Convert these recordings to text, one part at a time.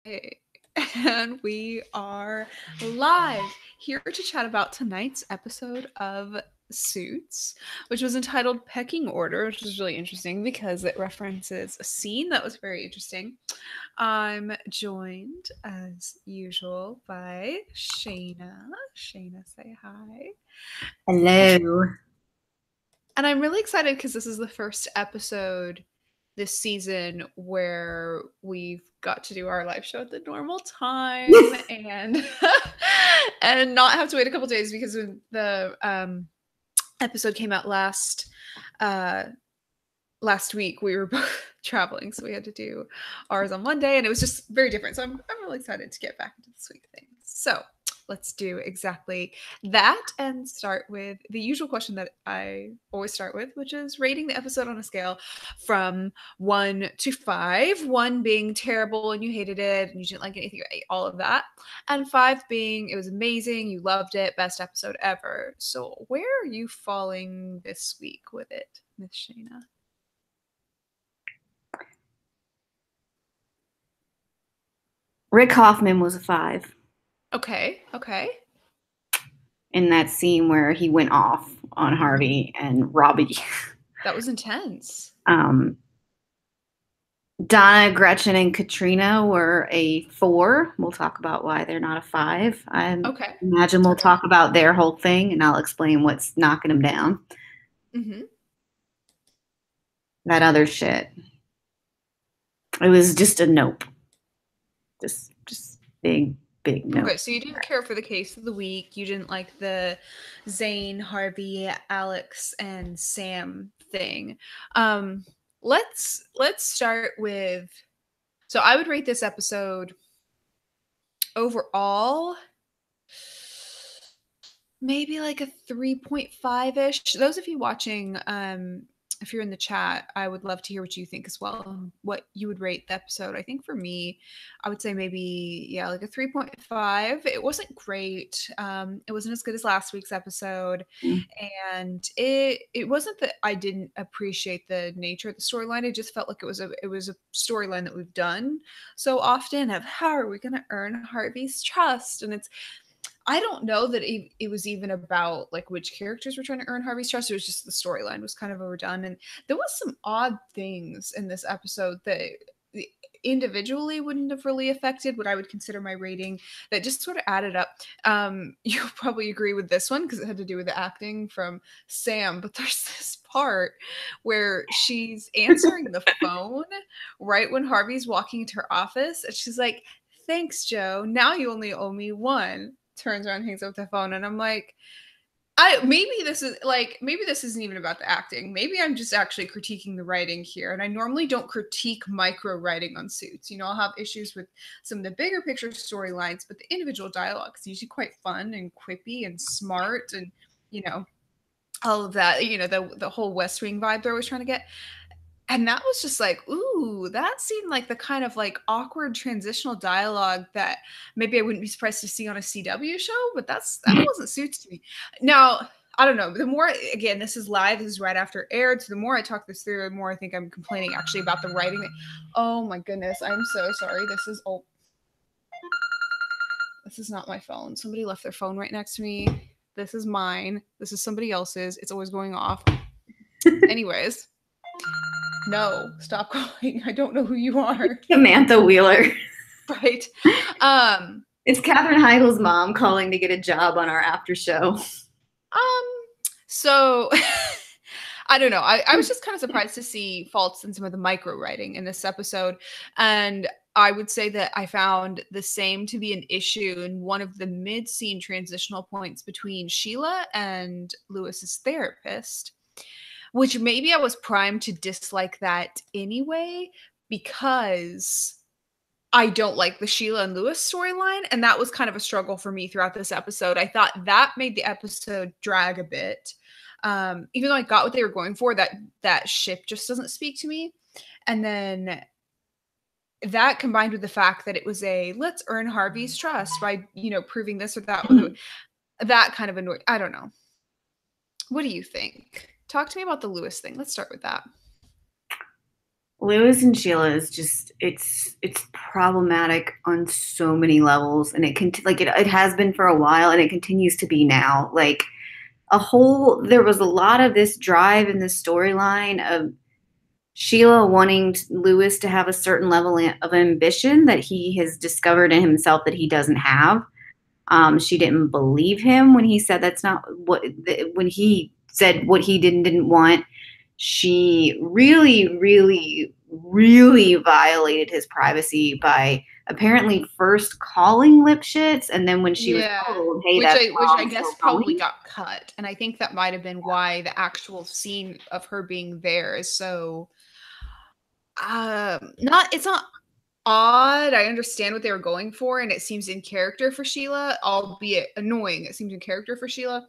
Okay, and we are live here to chat about tonight's episode of Suits, which was entitled Pecking Order, which is really interesting because it references a scene that was very interesting. I'm joined, as usual, by Shana. Shana, say hi. Hello. And I'm really excited because this is the first episode this season where we've got to do our live show at the normal time and and not have to wait a couple days because when the episode came out uh last week we were both traveling, so we had to do ours on Monday and it was just very different. So I'm really excited to get back into the swing of things. So let's do exactly that and start with the usual question that I always start with, which is rating the episode on a scale from 1 to 5, 1 being terrible and you hated it and you didn't like anything, all of that, and 5 being it was amazing, you loved it, best episode ever. So where are you falling this week with it, Miss Shana? Rick Hoffman was a 5 Okay. in that scene where he went off on Harvey and Robbie. That was intense. Donna, Gretchen, and Katrina were a 4. We'll talk about why they're not a 5. Okay. Imagine we'll talk about their whole thing, and I'll explain what's knocking them down. Mm-hmm. That other shit. It was just a nope. Just big nope. Okay, so you didn't care for the case of the week. You didn't like the Zane, Harvey, Alex, and Sam thing. Let's start with. So I would rate this episode overall maybe like a 3.5-ish. Those of you watching, if you're in the chat, I would love to hear what you think as well, what you would rate the episode. I think for me, I would say maybe, like a 3.5. It wasn't great. It wasn't as good as last week's episode. And it wasn't that I didn't appreciate the nature of the storyline. It just felt like it was a storyline that we've done so often of how are we going to earn Harvey's trust? And I don't know that it was even about like which characters were trying to earn Harvey's trust. It was just the storyline was kind of overdone, and there was some odd things in this episode that individually wouldn't have really affected what I would consider my rating. That just sort of added up. You'll probably agree with this one because it had to do with the acting from Sam. But there's this part where she's answering the phone right when Harvey's walking into her office, and she's like, "Thanks, Joe. Now you only owe me 1." Turns around, hangs up the phone, and I'm like, maybe this isn't even about the acting. Maybe I'm just actually critiquing the writing here. And I normally don't critique micro writing on Suits. I'll have issues with some of the bigger picture storylines, but the individual dialogue is usually quite fun and quippy and smart, and all of that. The whole West Wing vibe they're always trying to get. And that was just like, ooh, that seemed like the kind of like awkward transitional dialogue that maybe I wouldn't be surprised to see on a CW show, but that wasn't Suits to me. Now, I don't know. The more, again, this is live, this is right after it aired. So the more I talk this through, the more I think I'm complaining actually about the writing. Oh my goodness, I'm so sorry. This is not my phone. Somebody left their phone right next to me. This is mine. This is somebody else's. It's always going off. Anyways. No, stop calling. I don't know who you are. Samantha Wheeler. Right. It's Katherine Heigl's mom calling to get a job on our after show. So I don't know. I was just kind of surprised to see faults in some of the micro writing in this episode. And I would say that I found the same to be an issue in one of the mid-scene transitional points between Sheila and Lewis's therapist, which maybe I was primed to dislike that anyway, because I don't like the Sheila and Lewis storyline. And that was kind of a struggle for me throughout this episode. I thought that made the episode drag a bit. Even though I got what they were going for, that ship just doesn't speak to me. And then that combined with the fact that it was let's earn Harvey's trust by, proving this or that, that kind of annoyed. I don't know. What do you think? Talk to me about the Lewis thing. Let's start with that. Lewis and Sheila is just it's problematic on so many levels, and it has been for a while, and it continues to be now. Like there was a lot of this drive in this storyline of Sheila wanting Lewis to have a certain level of ambition that he has discovered in himself that he doesn't have. She didn't believe him when he said that's not what when he said what he didn't want. She really, really, really violated his privacy by apparently first calling Lipschitz, and then when she was Yeah. told, "Hey, Which that's I wrong, guess so probably phony." got cut. And I think that might have been why the actual scene of her being there is so not it's not odd. I understand what they were going for, and it seems in character for Sheila, albeit annoying. It seems in character for Sheila,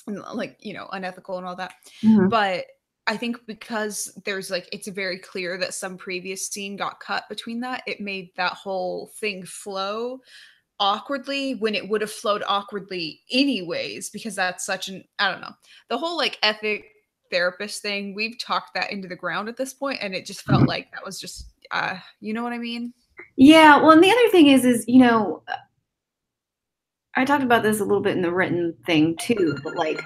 and like, unethical and all that. Mhm. But I think because there's like it's very clear that some previous scene got cut between that, it made that whole thing flow awkwardly when it would have flowed awkwardly anyways, because that's such an I don't know. The whole like ethic therapist thing, we've talked that into the ground at this point, and it just felt like that was just you know what I mean? Yeah, well, and the other thing is, I talked about this a little bit in the written thing too, but like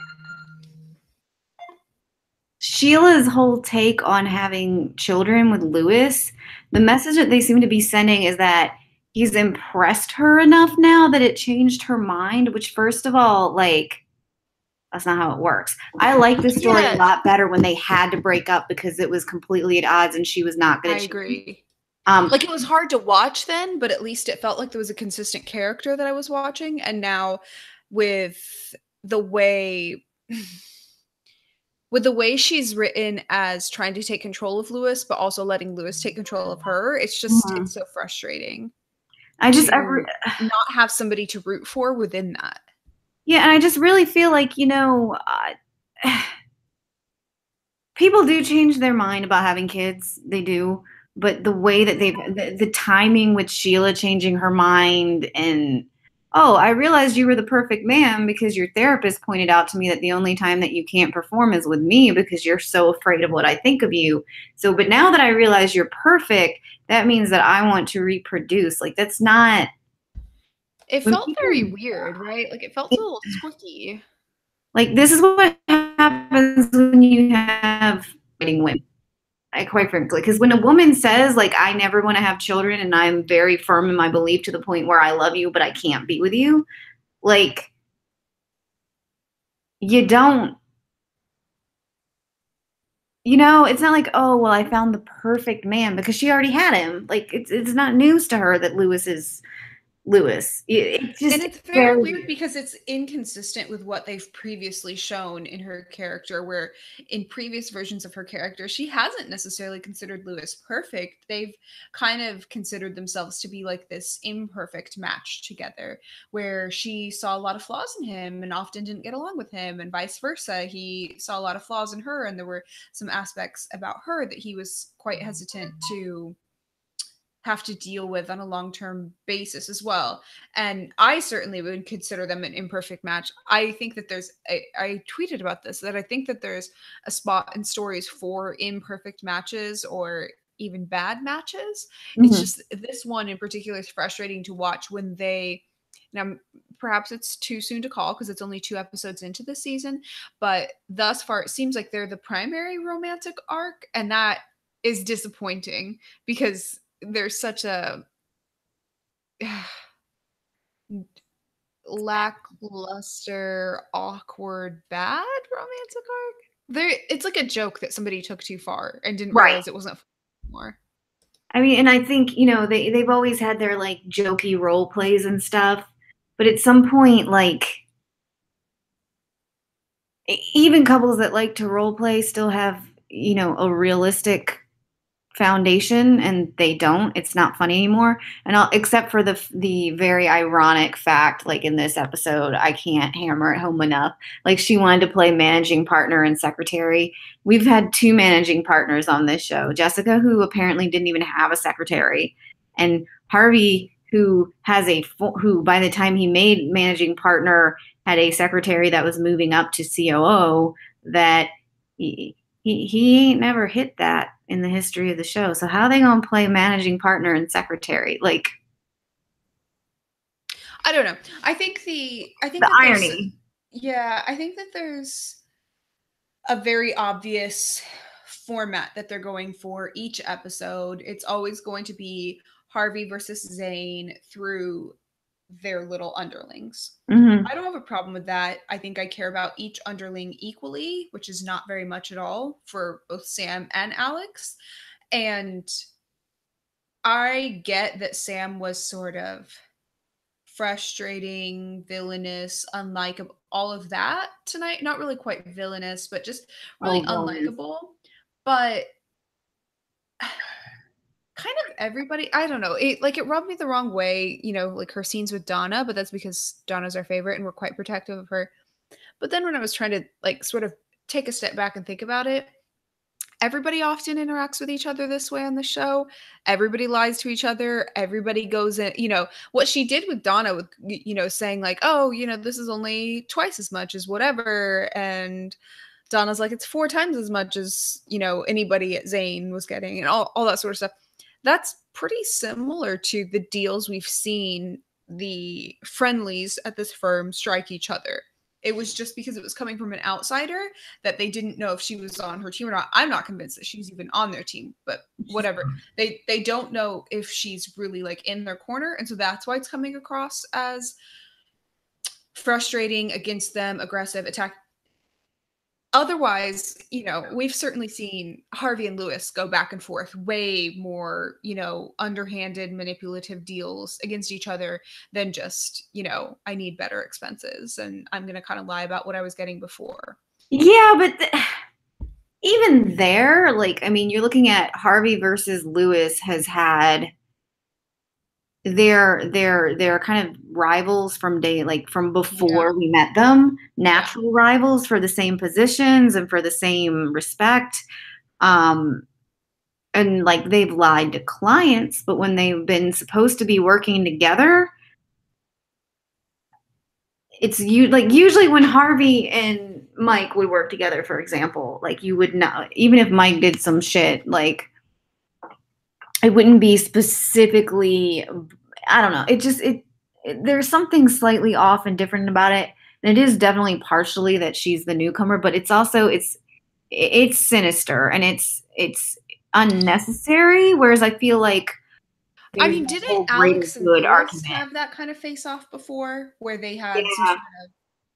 Sheila's whole take on having children with Lewis, the message that they seem to be sending is that he's impressed her enough now that it changed her mind, which, first of all, like, that's not how it works. I like the story a Yeah, lot better when they had to break up because it was completely at odds and she was not going I to change. agree. Like, it was hard to watch then, but at least it felt like there was a consistent character that I was watching, and now with the way with the way she's written as trying to take control of Lewis, but also letting Lewis take control of her, it's so frustrating I just, to not have somebody to root for within that. yeah, and I just really feel like, people do change their mind about having kids. They do. But the way that the timing with Sheila changing her mind and, oh, I realized you were the perfect man because your therapist pointed out to me that the only time that you can't perform is with me because you're so afraid of what I think of you. So, but now that I realize you're perfect, that means that I want to reproduce. Like, that's not, It when felt very people, weird, right? Like, it felt a little squicky. like, this is what happens when you have dating women. Quite frankly, because when a woman says, like, I never want to have children and I'm very firm in my belief to the point where I love you, but I can't be with you, like, you don't, it's not like, oh, well, I found the perfect man because she already had him. Like, it's not news to her that Lewis is Lewis. It's And just it's very very weird weird. because it's inconsistent with what they've previously shown in her character, where in previous versions of her character, she hasn't necessarily considered Lewis perfect. They've kind of considered themselves to be like this imperfect match together, where she saw a lot of flaws in him and often didn't get along with him, and vice versa. He saw a lot of flaws in her, and there were some aspects about her that he was quite hesitant to have to deal with on a long-term basis as well. And I certainly would consider them an imperfect match. I think that I tweeted about this, that I think that there's a spot in stories for imperfect matches or even bad matches. It's Mhm. just this one in particular is frustrating to watch when they now perhaps it's too soon to call because it's only 2 episodes into the season, but thus far it seems like they're the primary romantic arc, and that is disappointing because there's such a lackluster, awkward, bad romantic arc. It's like a joke that somebody took too far and didn't Right. realize it wasn't anymore. I mean, and I think, they've always had their, like, jokey role plays and stuff, but at some point, like, even couples that like to role play still have, a realistic foundation, and they don't. It's not funny anymore. And except for the very ironic fact, like in this episode, I can't hammer it home enough. Like, she wanted to play managing partner and secretary. We've had two managing partners on this show. Jessica, who apparently didn't even have a secretary, and Harvey, who by the time he made managing partner had a secretary that was moving up to COO that he ain't never hit that in the history of the show. So how are they going to play managing partner and secretary? Like, I don't know. I think the that there's irony. yeah, I think that there's a very obvious format that they're going for each episode. It's always going to be Harvey versus Zane through their little underlings. Mm-hmm. I don't have a problem with that. I think I care about each underling equally, which is not very much at all for both Sam and Alex. And I get that Sam was sort of frustrating, villainous, unlikable, all of that tonight. Not really quite villainous, but just really Oh, villainous. unlikable. But kind of everybody, I don't know. It rubbed me the wrong way, like her scenes with Donna, but that's because Donna's our favorite and we're quite protective of her. But then when I was trying to like sort of take a step back and think about it, everybody often interacts with each other this way on the show. Everybody lies to each other. Everybody goes in, what she did with Donna with, saying like, oh, this is only twice as much as whatever. And Donna's like, it's 4 times as much as, anybody at Zane was getting and all that sort of stuff. That's pretty similar to the deals we've seen the friendlies at this firm strike each other. It was just because it was coming from an outsider that they didn't know if she was on her team or not. I'm not convinced that she's even on their team, but whatever. They don't know if she's really like in their corner, and so that's why it's coming across as frustrating, against them, aggressive, attack. Otherwise, we've certainly seen Harvey and Lewis go back and forth way more, underhanded, manipulative deals against each other than just, I need better expenses and I'm going to kind of lie about what I was getting before. Yeah, but even there, like, I mean, you're looking at Harvey versus Lewis has had they're kind of rivals from from before Yeah. we met them, Yeah. natural rivals for the same positions and for the same respect. Um, and like they've lied to clients, but when they've been supposed to be working together, it's you like usually when Harvey and Mike would work together, for example, like you would know, even if Mike did some shit, like it wouldn't be specifically, I don't know. There's something slightly off and different about it. And it is definitely partially that she's the newcomer, but it's also it's sinister and it's unnecessary. Whereas I feel like I there's mean, a didn't whole greater Alex and good Lewis argument. have that kind of face off before where they had some Yeah. sort of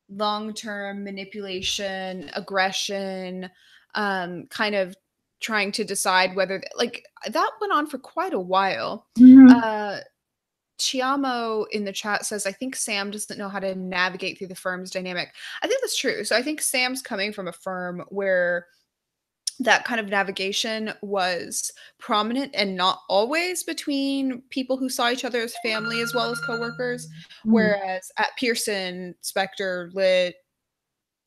long-term manipulation, aggression, kind of trying to decide whether like that went on for quite a while. Mhm. Uh Chiamo in the chat says, I think Sam doesn't know how to navigate through the firm's dynamic. I think that's true. So I think Sam's coming from a firm where that kind of navigation was prominent and not always between people who saw each other as family as well as coworkers. Mhm. Whereas at Pearson, Spectre, Lit,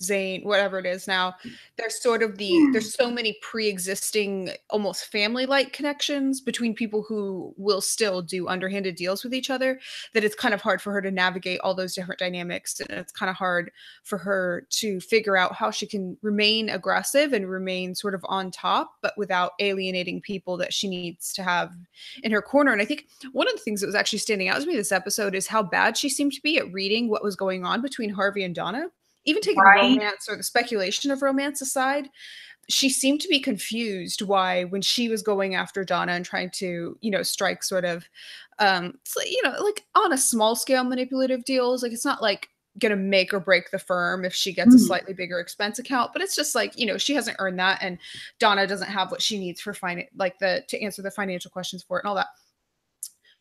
Zane, whatever it is now, there's so many pre-existing almost family-like connections between people who will still do underhanded deals with each other that it's kind of hard for her to navigate all those different dynamics, and it's kind of hard for her to figure out how she can remain aggressive and remain sort of on top but without alienating people that she needs to have in her corner. And I think one of the things that was actually standing out to me this episode is how bad she seemed to be at reading what was going on between Harvey and Donna. Even taking the Right? romance or the speculation of romance aside, she seemed to be confused why when she was going after Donna and trying to, strike sort of like on a small scale manipulative deals, like it's not like gonna make or break the firm if she gets a Mhm. slightly bigger expense account, but it's just like, she hasn't earned that and Donna doesn't have what she needs for like to answer the financial questions for it and all that.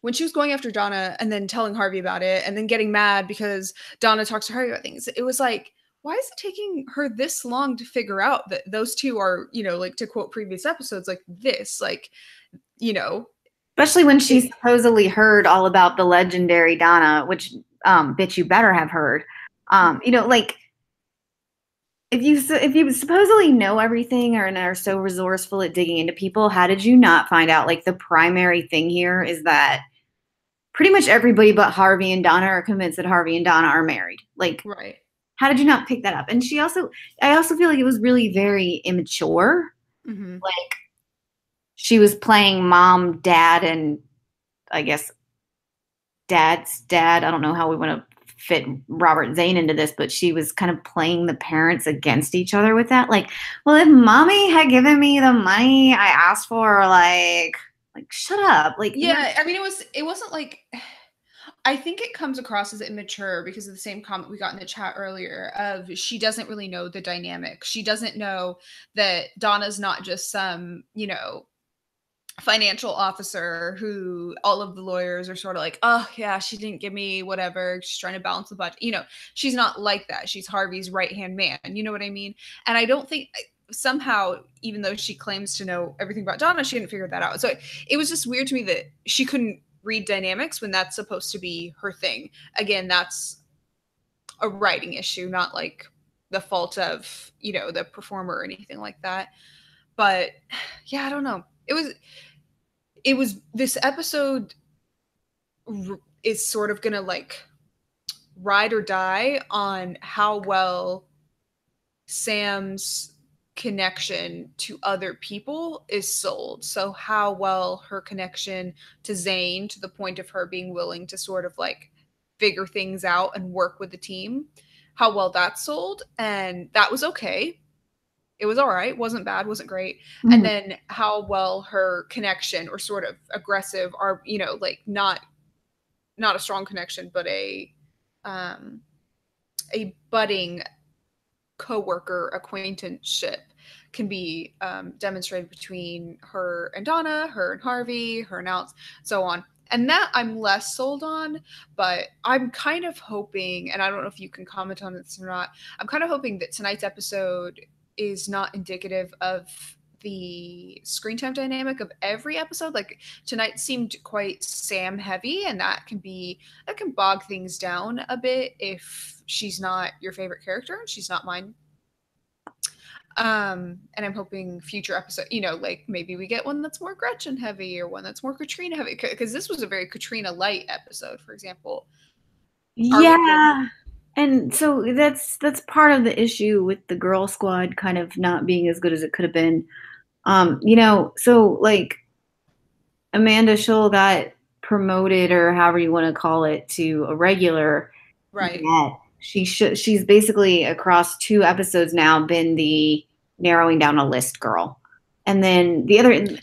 When she was going after Donna and then telling Harvey about it and then getting mad because Donna talks to Harvey about things, it was like, why is it taking her this long to figure out that those two are, like to quote previous episodes, like this, like, you know, Especially when she it, supposedly heard all about the legendary Donna, which bitch you better have heard. Like if you supposedly know everything or and are so resourceful at digging into people, how did you not find out? Like the primary thing here is that pretty much everybody but Harvey and Donna are convinced that Harvey and Donna are married. Like, right. how did you not pick that up? I also feel like it was really very immature. Mm-hmm. she was playing mom, dad, and I guess dad's dad. I don't know how we want to fit Robert Zane into this, but she was kind of playing the parents against each other with that. Like, well, if mommy had given me the money I asked for, like shut up. Like, Yeah, I mean, it wasn't like I think it comes across as immature because of the same comment we got in the chat earlier of she doesn't really know the dynamic. She doesn't know that Donna's not just some, financial officer who all of the lawyers are sort of like, oh yeah, she didn't give me whatever. She's trying to balance the budget. She's not like that. She's Harvey's right-hand man. You know what I mean? And I don't think somehow, even though she claims to know everything about Donna, she didn't figure that out. So it was just weird to me that she couldn't read dynamics when that's supposed to be her thing. Again, that's a writing issue, not like the fault of, the performer or anything like that. But yeah, I don't know. It was this episode is sort of gonna like ride or die on how well Sam's connection to other people is sold. So how well her connection to Zane, to the point of her being willing to sort of like figure things out and work with the team, how well that's sold. And that was okay. It was all right, wasn't bad, wasn't great. And then how well her connection, or sort of aggressive, or like not a strong connection, but a budding coworker acquaintanceship can be demonstrated between her and Donna, her and Harvey, her and Alex, so on. And that I'm less sold on, but I'm kind of hoping, and I don't know if you can comment on this or not, I'm kind of hoping that tonight's episode is not indicative of the screen time dynamic of every episode. Like tonight seemed quite Sam heavy, and that can bog things down a bit if she's not your favorite character, and she's not mine. And I'm hoping future episode, like maybe we get one that's more Gretchen heavy or one that's more Katrina heavy, because this was a very Katrina light episode, for example. yeah. And so that's part of the issue with the Girl Squad kind of not being as good as it could have been. So like Amanda Schull got promoted, or however you want to call it, to a regular. Right. She's basically across 2 episodes now been the narrowing down a list girl. And then the other, I mean,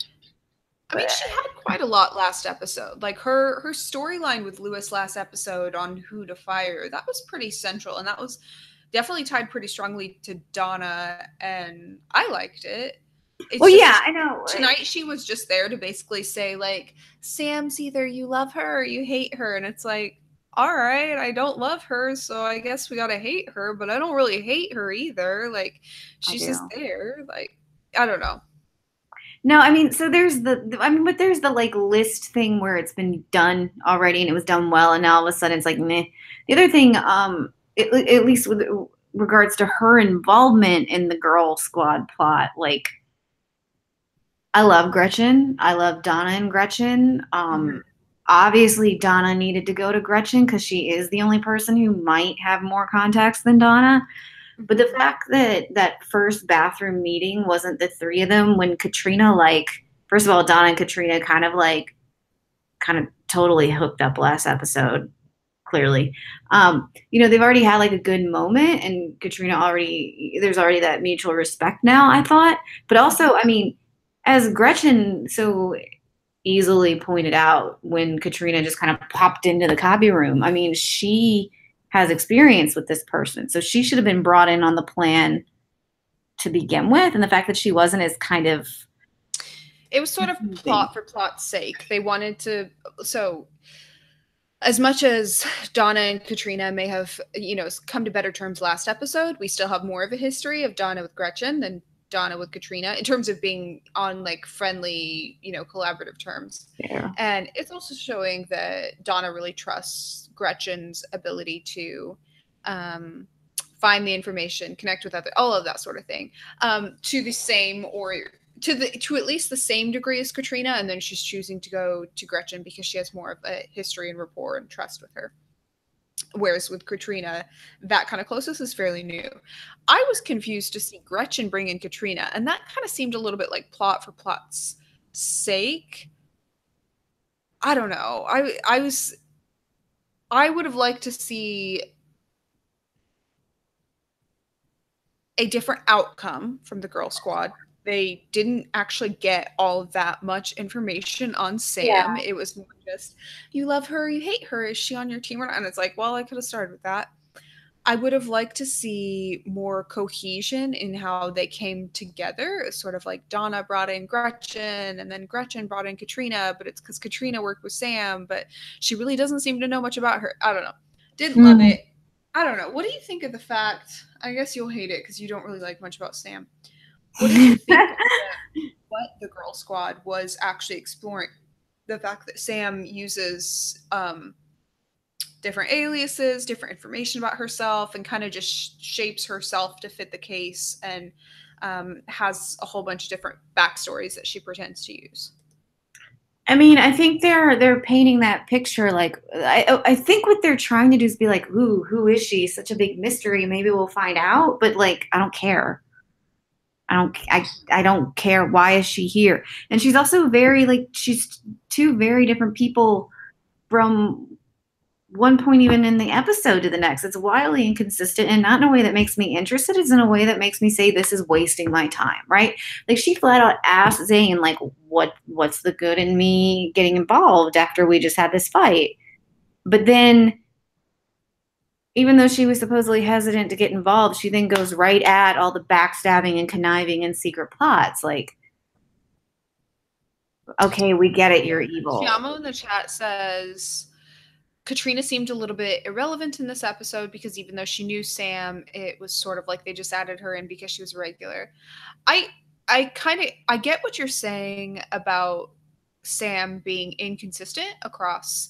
she had quite a lot last episode. Like her storyline with Lewis last episode on who to fire, that was pretty central, and that was definitely tied pretty strongly to Donna, and I liked it. I know. Tonight she was just there to basically say, like, Sam's either you love her or you hate her, and it's like, all right, I don't love her, so I guess we gotta hate her, but I don't really hate her either. Like, she's just there. Like, I don't know. No, I mean, so there's but there's the like list thing where it's been done already and it was done well, and now all of a sudden it's like meh. The other thing, at least with regards to her involvement in the Girl Squad plot, like I love Gretchen. I love Donna and Gretchen. Obviously Donna needed to go to Gretchen because she is the only person who might have more contacts than Donna. But the fact that that first bathroom meeting wasn't the 3 of them, when Katrina, like, first of all, Donna and Katrina kind of totally hooked up last episode, clearly. They've already had like a good moment, and Katrina there's already that mutual respect now, I thought. But also, I mean, as Gretchen so easily pointed out when Katrina just kind of popped into the copy room, I mean, she has experience with this person, so she should have been brought in on the plan to begin with. And the fact that she wasn't is kind of, it was sort of plot for plot's sake. They wanted to, so as much as Donna and Katrina may have come to better terms last episode, we still have more of a history of Donna with Gretchen than Donna with Katrina in terms of being on like friendly, collaborative terms. Yeah. And it's also showing that Donna really trusts Gretchen's ability to find the information, connect with other, all of that sort of thing, to the same, or to at least the same degree as Katrina. And then she's choosing to go to Gretchen because she has more of a history and rapport and trust with her. Whereas with Katrina, that kind of closeness is fairly new. I was confused to see Gretchen bring in Katrina, and that kind of seemed a little bit like plot for plot's sake, I don't know. I would have liked to see a different outcome from the girl squad. They didn't actually get all that much information on Sam. Yeah. It was more just, you love her, you hate her, is she on your team or not? And it's like, well, I could have started with that. I would have liked to see more cohesion in how they came together. It's sort of like Donna brought in Gretchen, and then Gretchen brought in Katrina, but it's because Katrina worked with Sam, but she really doesn't seem to know much about her. I don't know. Didn't love Mm. it. I don't know. What do you think of the fact? I guess you'll hate it because you don't really like much about Sam. What did you think of what the Girl Squad was actually exploring? The fact that Sam uses different aliases, different information about herself, and kind of just shapes herself to fit the case, and has a whole bunch of different backstories that she pretends to use. I mean, I think they're painting that picture like I think what they're trying to do is be like, ooh, who is she? Such a big mystery. Maybe we'll find out, but like I don't care. I don't care. Why is she here? And she's also very like she's two very different people from one point even in the episode to the next. It's wildly inconsistent and not in a way that makes me interested. It's in a way that makes me say this is wasting my time, right? Like she flat out asked Zayn, like, what's the good in me getting involved after we just had this fight? But then even though she was supposedly hesitant to get involved, she then goes right at all the backstabbing and conniving and secret plots. Like, okay, we get it, you're evil. Chiamo in the chat says Katrina seemed a little bit irrelevant in this episode because even though she knew Sam, it was sort of like they just added her in because she was a regular. I I get what you're saying about Sam being inconsistent across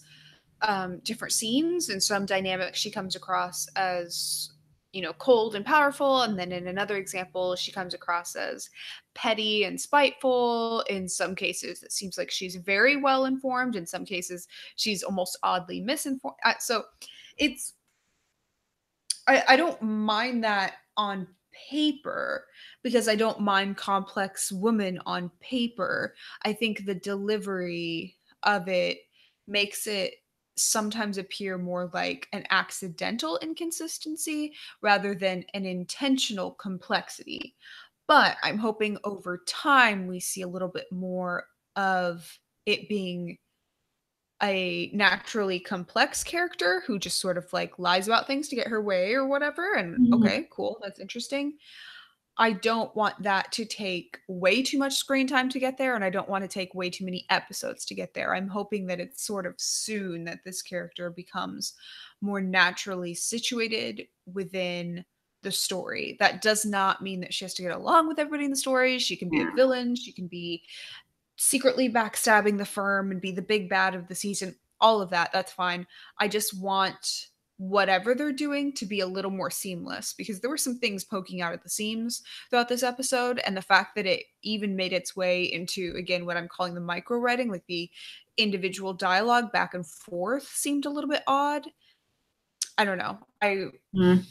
different scenes. In some dynamics, she comes across as, you know, cold and powerful, and then in another example, she comes across as petty and spiteful. In some cases, it seems like she's very well informed. In some cases, she's almost oddly misinformed. So it's I don't mind that on paper because I don't mind complex women on paper. I think the delivery of it makes it sometimes appear more like an accidental inconsistency rather than an intentional complexity. But I'm hoping over time we see a little bit more of it being a naturally complex character who just sort of like lies about things to get her way or whatever. And Mhm. okay, cool, that's interesting. I don't want that to take way too much screen time to get there, and I don't want to take way too many episodes to get there. I'm hoping that it's sort of soon that this character becomes more naturally situated within the story. That does not mean that she has to get along with everybody in the story. She can be a Yeah. villain, she can be secretly backstabbing the firm and be the big bad of the season. All of that, that's fine. I just want whatever they're doing to be a little more seamless because there were some things poking out at the seams throughout this episode, and the fact that it even made its way into, again, what I'm calling the micro writing, like the individual dialogue back and forth, seemed a little bit odd. I don't know. Mm.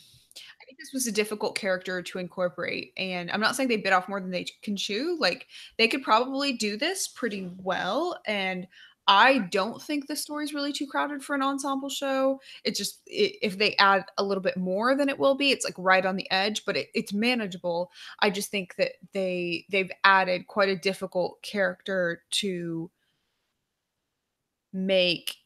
I think this was a difficult character to incorporate, and I'm not saying they bit off more than they can chew. Like, they could probably do this pretty well, and I don't think the story's really too crowded for an ensemble show. It's just if they add a little bit more than it will be, it's like right on the edge, but it's manageable. I just think that they've added quite a difficult character to make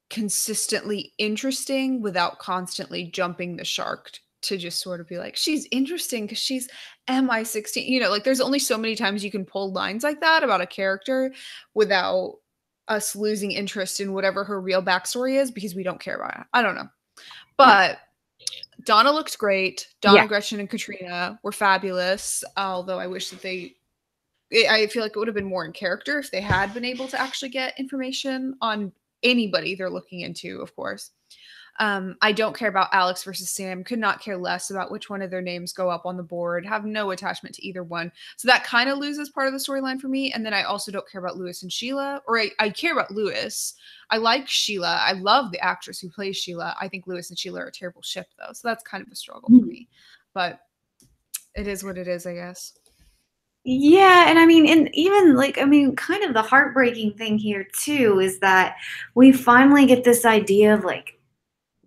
consistently interesting without constantly jumping the shark to just sort of be like, she's interesting because she's MI16. You know, like there's only so many times you can pull lines like that about a character without us losing interest in whatever her real backstory is because we don't care about it. I don't know. But Donna looked great. Yeah. Donna, Gretchen, and Katrina were fabulous. Although I wish that I feel like it would have been more in character if they had been able to actually get information on anybody they're looking into, of course. I don't care about Alex versus Sam. Could not care less about which one of their names go up on the board. Have no attachment to either one. So that kind of loses part of the storyline for me. And then I also don't care about Lewis and Sheila, or I care about Lewis. I like Sheila. I love the actress who plays Sheila. I think Lewis and Sheila are a terrible ship, though. So that's kind of a struggle for me. But it is what it is, I guess. Yeah, and I mean, and even like, I mean, kind of the heartbreaking thing here too is that we finally get this idea of like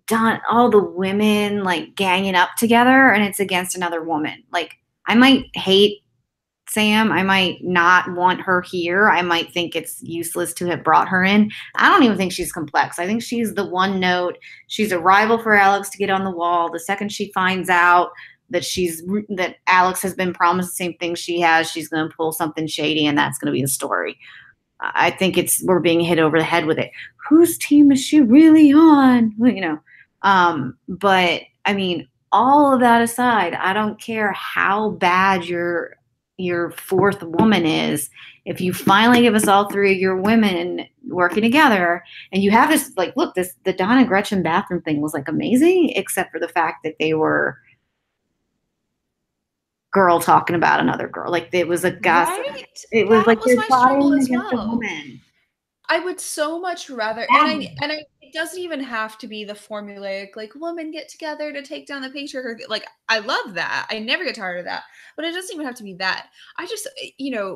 done all the women like ganging up together and it's against another woman. Like, I might hate Sam. I might not want her here. I might think it's useless to have brought her in. I don't even think she's complex. I think she's the one note. She's a rival for Alex to get on the wall. The second she finds out that Alex has been promised the same thing she has, she's going to pull something shady, and that's going to be the story. I think we're being hit over the head with it. Whose team is she really on? But I mean, all of that aside, I don't care how bad your fourth woman is. If you finally give us all three of your women working together, and you have this like, look, the Don and Gretchen bathroom thing was like amazing, except for the fact that they were girl talking about another girl. Like it was a gossip. Right? It was That like was you're my struggle plotting as against a well. woman. I would so much rather, it doesn't even have to be the formulaic like women get together to take down the patriarchy. Like I love that. I never get tired of that. But it doesn't even have to be that. I just,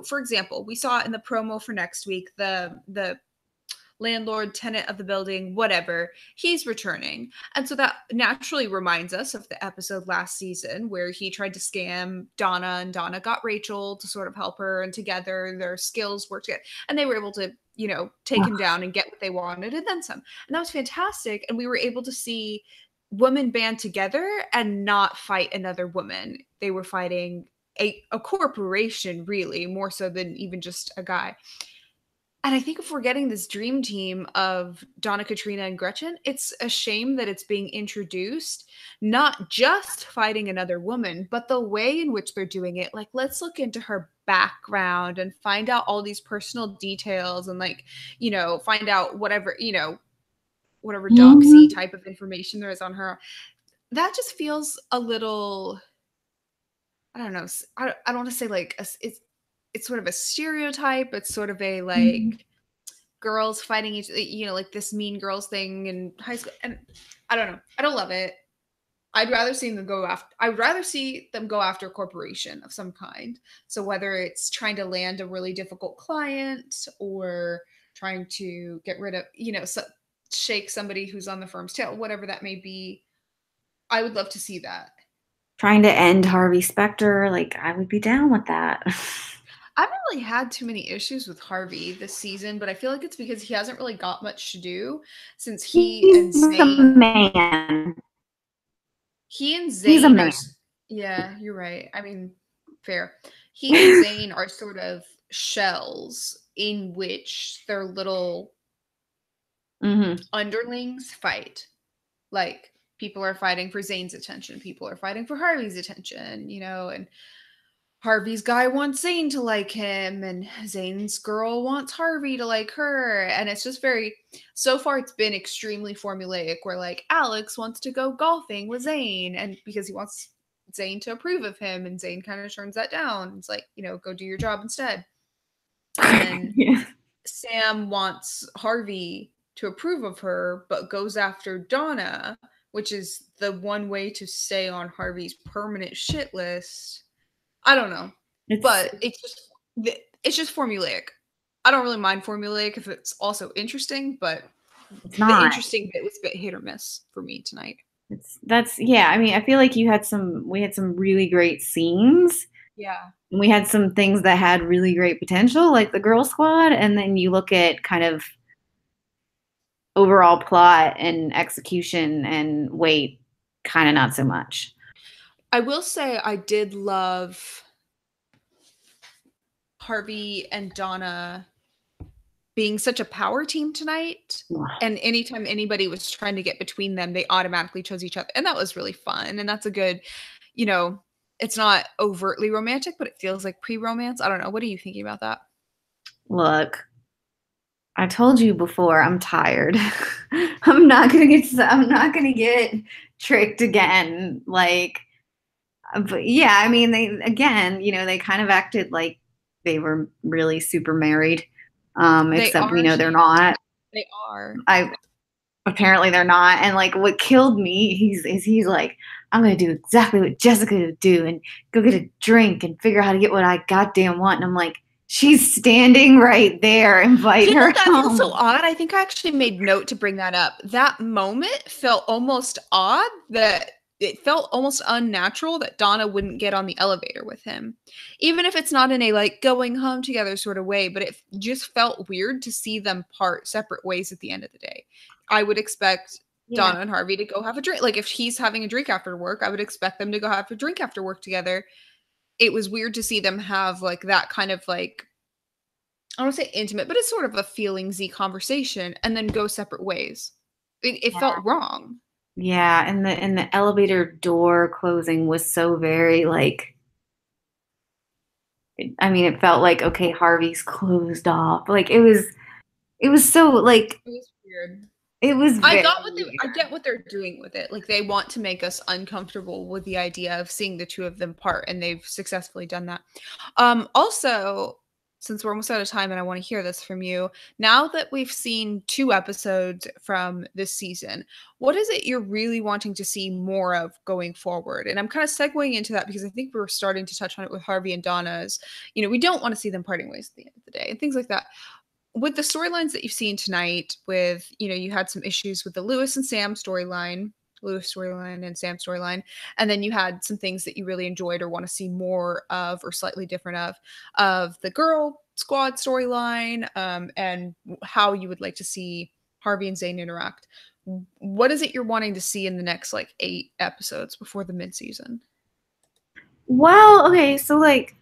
for example, we saw in the promo for next week the landlord, tenant of the building, whatever, he's returning. And so that naturally reminds us of the episode last season where he tried to scam Donna and Donna got Rachel to sort of help her, and together their skills worked together and they were able to, take him down and get what they wanted and then some. And that was fantastic. And we were able to see women band together and not fight another woman. They were fighting a corporation, really, more so than even just a guy. And I think if we're getting this dream team of Donna, Katrina, and Gretchen, it's a shame that it's being introduced, not just fighting another woman, but the way in which they're doing it. Like, let's look into her background and find out all these personal details and, like, find out whatever doxy Mhm. type of information there is on her. That just feels a little, I don't know. I don't want to say like, it's sort of a stereotype. It's sort of a Mhm. like, girls fighting each, like this mean girls thing in high school, and I don't know, I don't love it. I'd rather see them go after a corporation of some kind. So whether it's trying to land a really difficult client or trying to get rid of, shake somebody who's on the firm's tail, whatever that may be, I would love to see that. Trying to end Harvey Specter, like I would be down with that. I haven't really had too many issues with Harvey this season, but I feel like it's because he hasn't really got much to do since he and He's a Zayn man. He and He's a Zayn are, man. yeah, you're right. I mean, fair. He and Zayn are sort of shells in which their little Hmm. underlings fight. Like, people are fighting for Zayn's attention, people are fighting for Harvey's attention, and Harvey's guy wants Zayn to like him, and Zayn's girl wants Harvey to like her. And it's just so far, it's been extremely formulaic where like Alex wants to go golfing with Zayn, and because he wants Zayn to approve of him, and Zayn kind of turns that down. It's like, go do your job instead. And then Yeah. Sam wants Harvey to approve of her, but goes after Donna, which is the one way to stay on Harvey's permanent shit list. I don't know, It's but it's just formulaic. I don't really mind formulaic if it's also interesting, but it's the not. interesting bit was a bit hit or miss for me tonight. That's yeah. I mean, I feel like we had some really great scenes. Yeah. And we had some things that had really great potential, like the Girl Squad, and then you look at kind of overall plot and execution and weight, kind of not so much. I will say I did love Harvey and Donna being such a power team tonight. And anytime anybody was trying to get between them, they automatically chose each other. And that was really fun. And that's a good, you know, it's not overtly romantic, but it feels like pre-romance. I don't know. What are you thinking about that? Look, I told you before, I'm tired. I'm not gonna get tricked again. Like, but yeah, I mean, they again, they kind of acted like they were really super married. They Except we are know they're huge. not. They are. I apparently they're not. And like what killed me, he's like, I'm gonna do exactly what Jessica would do and go get a drink and figure out how to get what I goddamn want. And I'm like, she's standing right there. Invite You know, her that feels so home. odd. I think I actually made note to bring that up. That moment felt almost odd, that it felt almost unnatural that Donna wouldn't get on the elevator with him. Even if it's not in a like going home together sort of way, but it just felt weird to see them part separate ways at the end of the day. I would expect Yeah. Donna and Harvey to go have a drink. Like if he's having a drink after work, I would expect them to go have a drink after work together. It was weird to see them have like that kind of like, I don't want to say intimate, but it's sort of a feelingsy conversation and then go separate ways. It felt wrong. Yeah, and the elevator door closing was so very like, I mean, it felt like okay, Harvey's closed off. Like it was so like It was weird. it was I very got what I weird. get what they're doing with it. Like they want to make us uncomfortable with the idea of seeing the two of them part, and they've successfully done that. Also, since we're almost out of time and I want to hear this from you, now that we've seen 2 episodes from this season, what is it you're really wanting to see more of going forward? And I'm kind of segueing into that because I think we were starting to touch on it with Harvey and Donna's, we don't want to see them parting ways at the end of the day and things like that. With the storylines that you've seen tonight, with you had some issues with the Lewis storyline and Sam storyline, and then you had some things that you really enjoyed or want to see more of or slightly different of the girl squad storyline, and how you would like to see Harvey and Zayn interact. What is it you're wanting to see in the next like 8 episodes before the mid-season? Well, okay, so like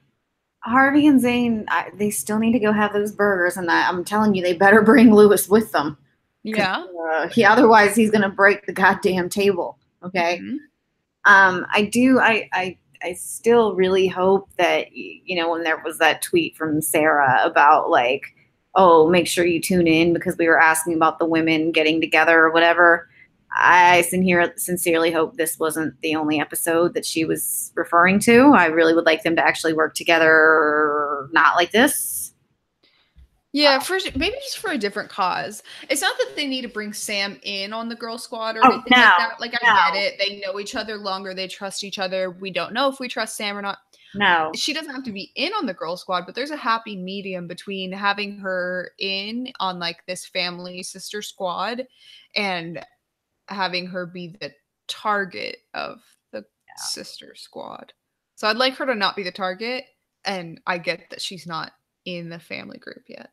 Harvey and Zane, they still need to go have those burgers, and I'm telling you, they better bring Lewis with them, because Yeah. otherwise he's gonna break the goddamn table. Okay. Mm-hmm. I still really hope that when there was that tweet from Sarah about like, oh, make sure you tune in because we were asking about the women getting together or whatever. I sincerely hope this wasn't the only episode that she was referring to. I really would like them to actually work together, not like this. Yeah, for maybe just for a different cause. It's not that they need to bring Sam in on the girl squad or Oh anything no, like that. Like I get no, it. They know each other longer, they trust each other. We don't know if we trust Sam or not. no. She doesn't have to be in on the girl squad, but there's a happy medium between having her in on like this family sister squad and having her be the target of the sister squad. So I'd like her to not be the target, and I get that she's not in the family group yet.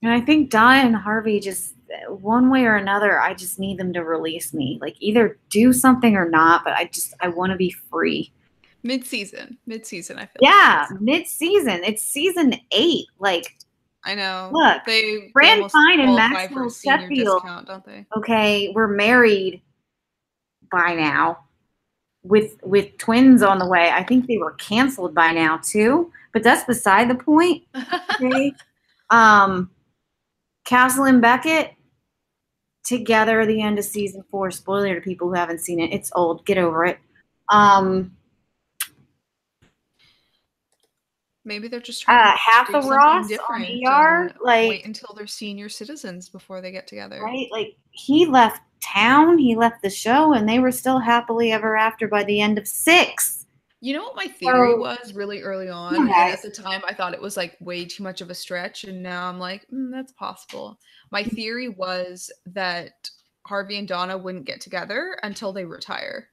And I think Donna and Harvey just one way or another, I just need them to release me. Like either do something or not, but I want to be free. Mid-season, I feel Yeah, like mid-season. It's season 8. Like, I know. look, They Brand almost Fine and qualify for a Maxwell senior Sheffield, discount, don't they? okay, we're married by now with twins on the way. I think they were canceled by now too, but that's beside the point. Okay. Castle and Beckett together at the end of season 4. Spoiler to people who haven't seen it. It's old. Get over it. Maybe they're just trying to half do the something Ross on different ER, and like wait until they're senior citizens before they get together. right, like he left town, he left the show, and they were still happily ever after by the end of 6. You know what my theory was really early on? And Okay. at the time, I thought it was like way too much of a stretch. And now I'm like, that's possible. My theory was that Harvey and Donna wouldn't get together until they retire.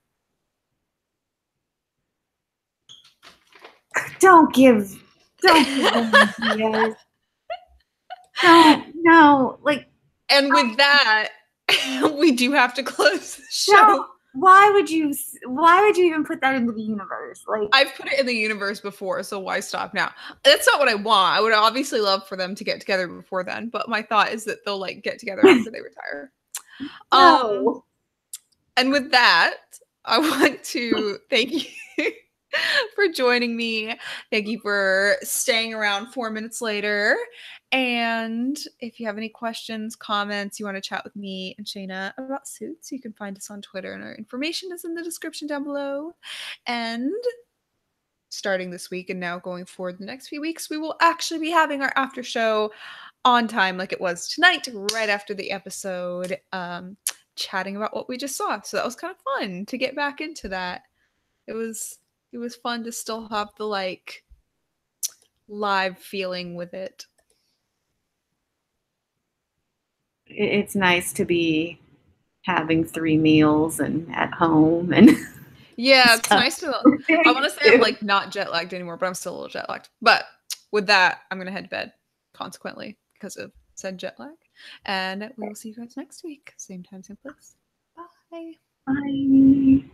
Don't give them ideas. Don't, no, like. And with that, we do have to close the show. No, why would you even put that into the universe? Like, I've put it in the universe before, so why stop now? That's not what I want. I would obviously love for them to get together before then, but my thought is that they'll like get together after they retire. no. And with that, I want to thank you for joining me. Thank you for staying around 4 minutes later. And if you have any questions, comments, you want to chat with me and Shana about Suits, you can find us on Twitter, and our information is in the description down below. And starting this week and now going forward the next few weeks, we will actually be having our after show on time like it was tonight, right after the episode. chatting about what we just saw. So that was kind of fun to get back into that. It was fun to still have the like live feeling with it. It's nice to be having 3 meals and at home and Yeah, it's stuff. nice to. I want to say I'm like not jet lagged anymore, but I'm still a little jet lagged. But with that, I'm gonna head to bed. Consequently, because of said jet lag, and we will see you guys next week, same time, same place. Bye. Bye.